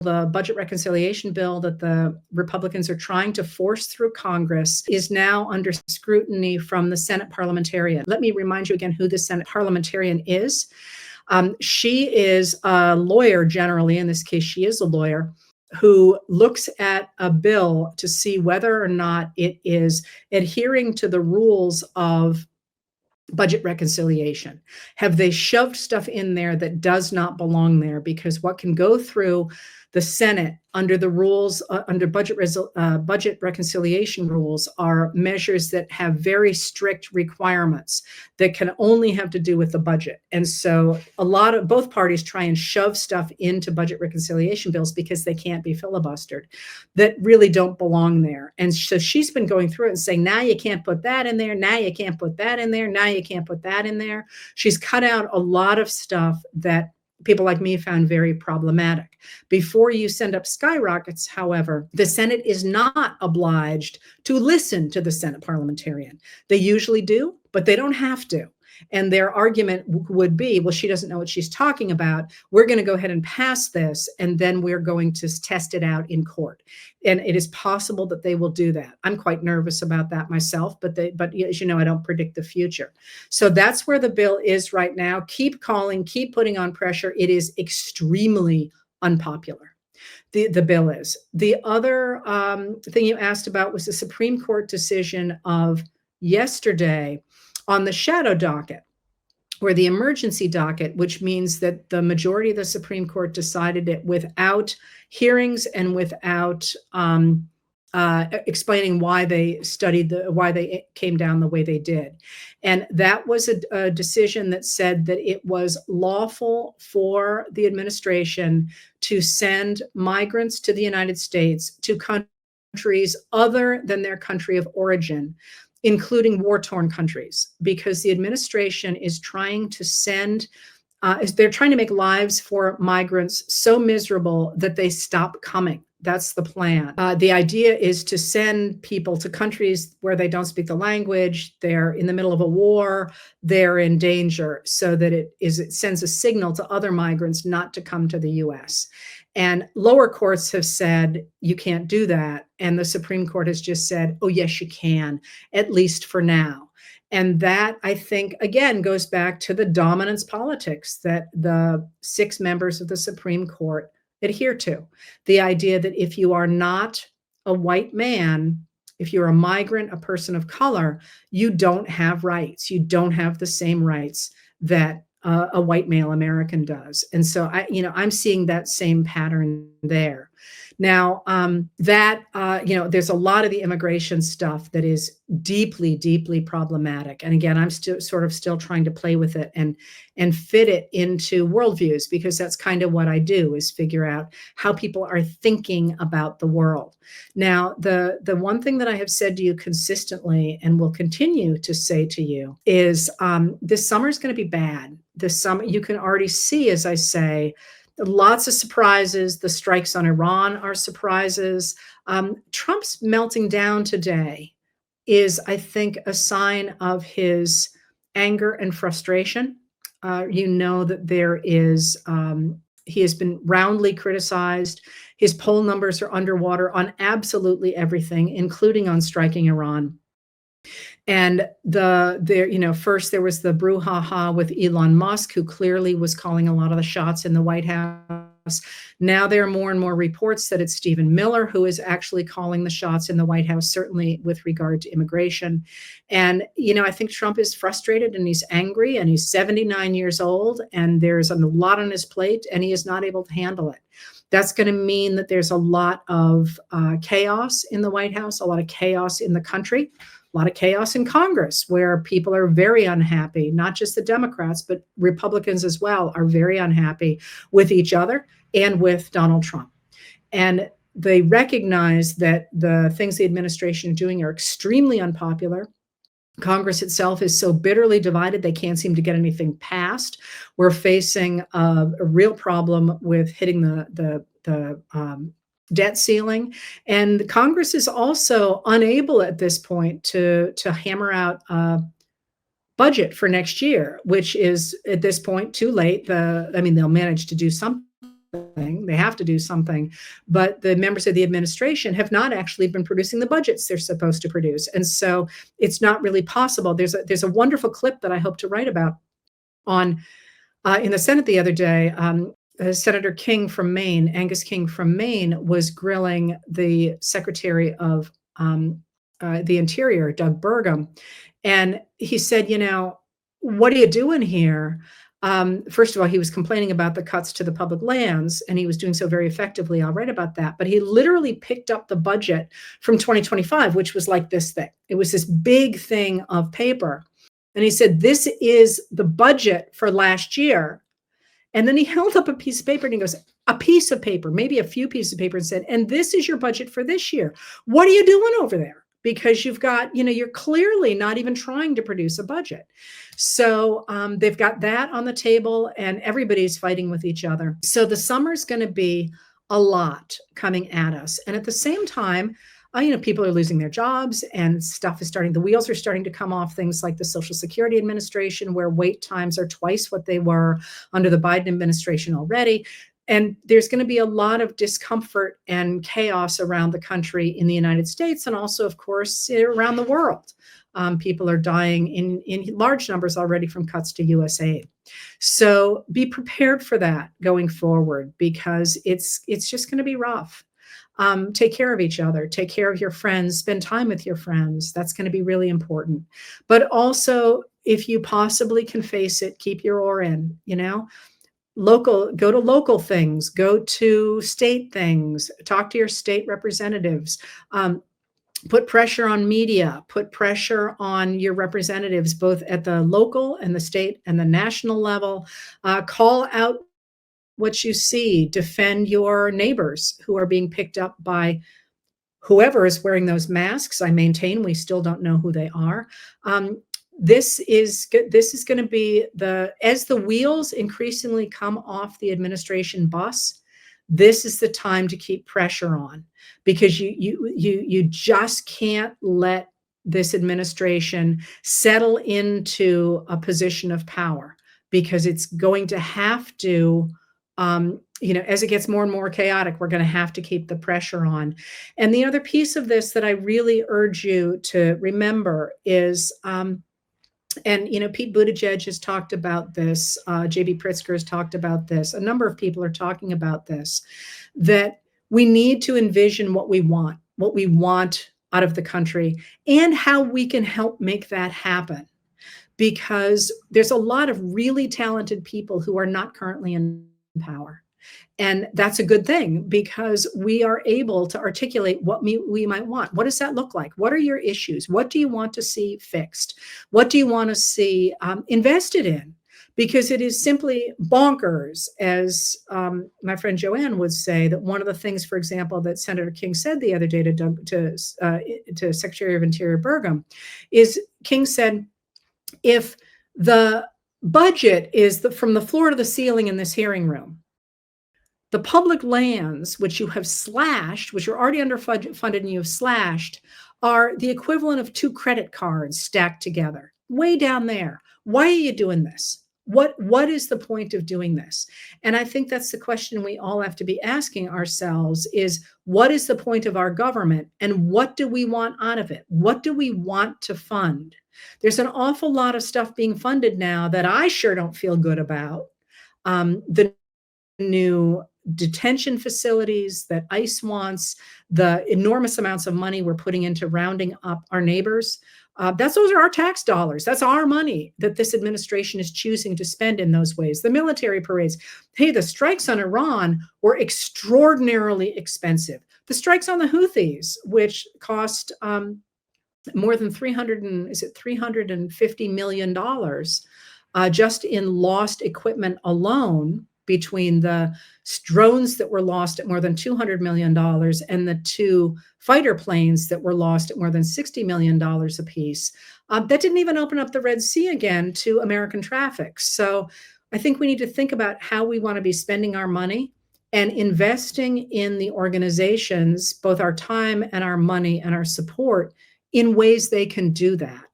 the budget reconciliation bill that the Republicans are trying to force through Congress, is now under scrutiny from the Senate Parliamentarian. Let me remind you again who the Senate Parliamentarian is. She is a lawyer generally. In this case, she is a lawyer who looks at a bill to see whether or not it is adhering to the rules of budget reconciliation. Have they shoved stuff in there that does not belong there? Because what can go through the Senate under the rules, under budget reconciliation rules, are measures that have very strict requirements that can only have to do with the budget. And so both parties try and shove stuff into budget reconciliation bills because they can't be filibustered, that really don't belong there. And so she's been going through it and saying, now you can't put that in there, now you can't put that in there, now you can't put that in there. She's cut out a lot of stuff that people like me found very problematic. Before you send up skyrockets, however, the Senate is not obliged to listen to the Senate Parliamentarian. They usually do, but they don't have to. And their argument would be, well, she doesn't know what she's talking about. We're going to go ahead and pass this, and then we're going to test it out in court. And it is possible that they will do that. I'm quite nervous about that myself, but as you know, I don't predict the future. So that's where the bill is right now. Keep calling, keep putting on pressure. It is extremely unpopular. The bill is. The other thing you asked about was the Supreme Court decision of yesterday on the shadow docket, or the emergency docket, which means that the majority of the Supreme Court decided it without hearings and without explaining why they why they came down the way they did. And that was a decision that said that it was lawful for the administration to send migrants to the United States, to countries other than their country of origin, including war-torn countries, because the administration is trying to they're trying to make lives for migrants so miserable that they stop coming. That's the plan. The idea is to send people to countries where they don't speak the language, they're in the middle of a war, they're in danger, so that it sends a signal to other migrants not to come to the US. And lower courts have said you can't do that. And the Supreme Court has just said, oh, yes, you can, at least for now. And that, I think, again, goes back to the dominance politics that the 6 members of the Supreme Court adhere to. The idea that if you are not a white man, if you're a migrant, a person of color, you don't have rights. You don't have the same rights that a white male American does. And so I'm seeing that same pattern there. Now, there's a lot of the immigration stuff that is deeply, deeply problematic. And again, I'm still trying to play with it and fit it into worldviews, because that's kind of what I do, is figure out how people are thinking about the world. Now, the one thing that I have said to you consistently and will continue to say to you is this summer is going to be bad. This summer, you can already see, as I say, lots of surprises. The strikes on Iran are surprises. Trump's melting down today is, I think, a sign of his anger and frustration. You know that he has been roundly criticized. His poll numbers are underwater on absolutely everything, including on striking Iran. And first there was the brouhaha with Elon Musk, who clearly was calling a lot of the shots in the White House. Now there are more and more reports that it's Stephen Miller who is actually calling the shots in the White House, certainly with regard to immigration. And, I think Trump is frustrated and he's angry, and he's 79 years old, and there's a lot on his plate, and he is not able to handle it. That's going to mean that there's a lot of chaos in the White House, a lot of chaos in the country, a lot of chaos in Congress, where people are very unhappy. Not just the Democrats, but Republicans as well are very unhappy with each other and with Donald Trump. And they recognize that the things the administration is doing are extremely unpopular. Congress itself is so bitterly divided, they can't seem to get anything passed. We're facing a real problem with hitting the debt ceiling. And Congress is also unable at this point to hammer out a budget for next year, which is at this point too late. They'll manage to do something, They have to do something, but the members of the administration have not actually been producing the budgets they're supposed to produce, and so it's not really possible. There's a wonderful clip that I hope to write about on in the Senate the other day. Senator King from Maine, Angus King from Maine, was grilling the Secretary of the Interior, Doug Burgum, and he said, "You know, what are you doing here?" First of all, he was complaining about the cuts to the public lands, and he was doing so very effectively. I'll write about that. But he literally picked up the budget from 2025, which was like this thing. It was this big thing of paper. And he said, "This is the budget for last year." And then he held up a piece of paper and he goes, "A piece of paper, maybe a few pieces of paper," and said, "And this is your budget for this year. What are you doing over there? Because you've got, you're clearly not even trying to produce a budget." So they've got that on the table and everybody's fighting with each other. So the summer's going to be a lot coming at us. And at the same time, people are losing their jobs and the wheels are starting to come off things like the Social Security Administration, where wait times are twice what they were under the Biden administration already. And there's going to be a lot of discomfort and chaos around the country in the United States and also, of course, around the world. People are dying in large numbers already from cuts to U.S. aid. So be prepared for that going forward, because it's just going to be rough. Take care of each other, take care of your friends, spend time with your friends. That's going to be really important. But also, if you possibly can face it, keep your oar in, go to local things, go to state things, talk to your state representatives, put pressure on media, put pressure on your representatives, both at the local and the state and the national level. Call out what you see, defend your neighbors who are being picked up by whoever is wearing those masks. I maintain we still don't know who they are. This is going to be as the wheels increasingly come off the administration bus, this is the time to keep pressure on, because you just can't let this administration settle into a position of power, because it's going to have to, as it gets more and more chaotic, we're going to have to keep the pressure on. And the other piece of this that I really urge you to remember is, Pete Buttigieg has talked about this. J.B. Pritzker has talked about this. A number of people are talking about this, that we need to envision what we want out of the country and how we can help make that happen. Because there's a lot of really talented people who are not currently in power. And that's a good thing, because we are able to articulate what we might want. What does that look like? What are your issues? What do you want to see fixed? What do you want to see invested in? Because it is simply bonkers, as my friend Joanne would say, that one of the things, for example, that Senator King said the other day to Secretary of Interior Burgum, is King said, if the budget is from the floor to the ceiling in this hearing room, the public lands, which you have slashed, which are already underfunded and you have slashed, are the equivalent of 2 credit cards stacked together, way down there. Why are you doing this? What is the point of doing this? And I think that's the question we all have to be asking ourselves, is what is the point of our government and what do we want out of it? What do we want to fund? There's an awful lot of stuff being funded now that I sure don't feel good about. The new detention facilities that ICE wants, the enormous amounts of money we're putting into rounding up our neighbors. Those are our tax dollars. That's our money that this administration is choosing to spend in those ways. The military parades. Hey, the strikes on Iran were extraordinarily expensive. The strikes on the Houthis, which cost more than $350 million just in lost equipment alone, between the drones that were lost at more than $200 million and the 2 fighter planes that were lost at more than $60 million apiece. That didn't even open up the Red Sea again to American traffic. So I think we need to think about how we want to be spending our money and investing in the organizations, both our time and our money and our support, in ways they can do that.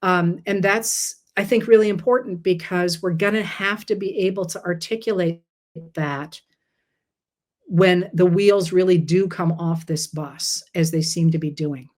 And that's, I think, really important, because we're going to have to be able to articulate that when the wheels really do come off this bus, as they seem to be doing.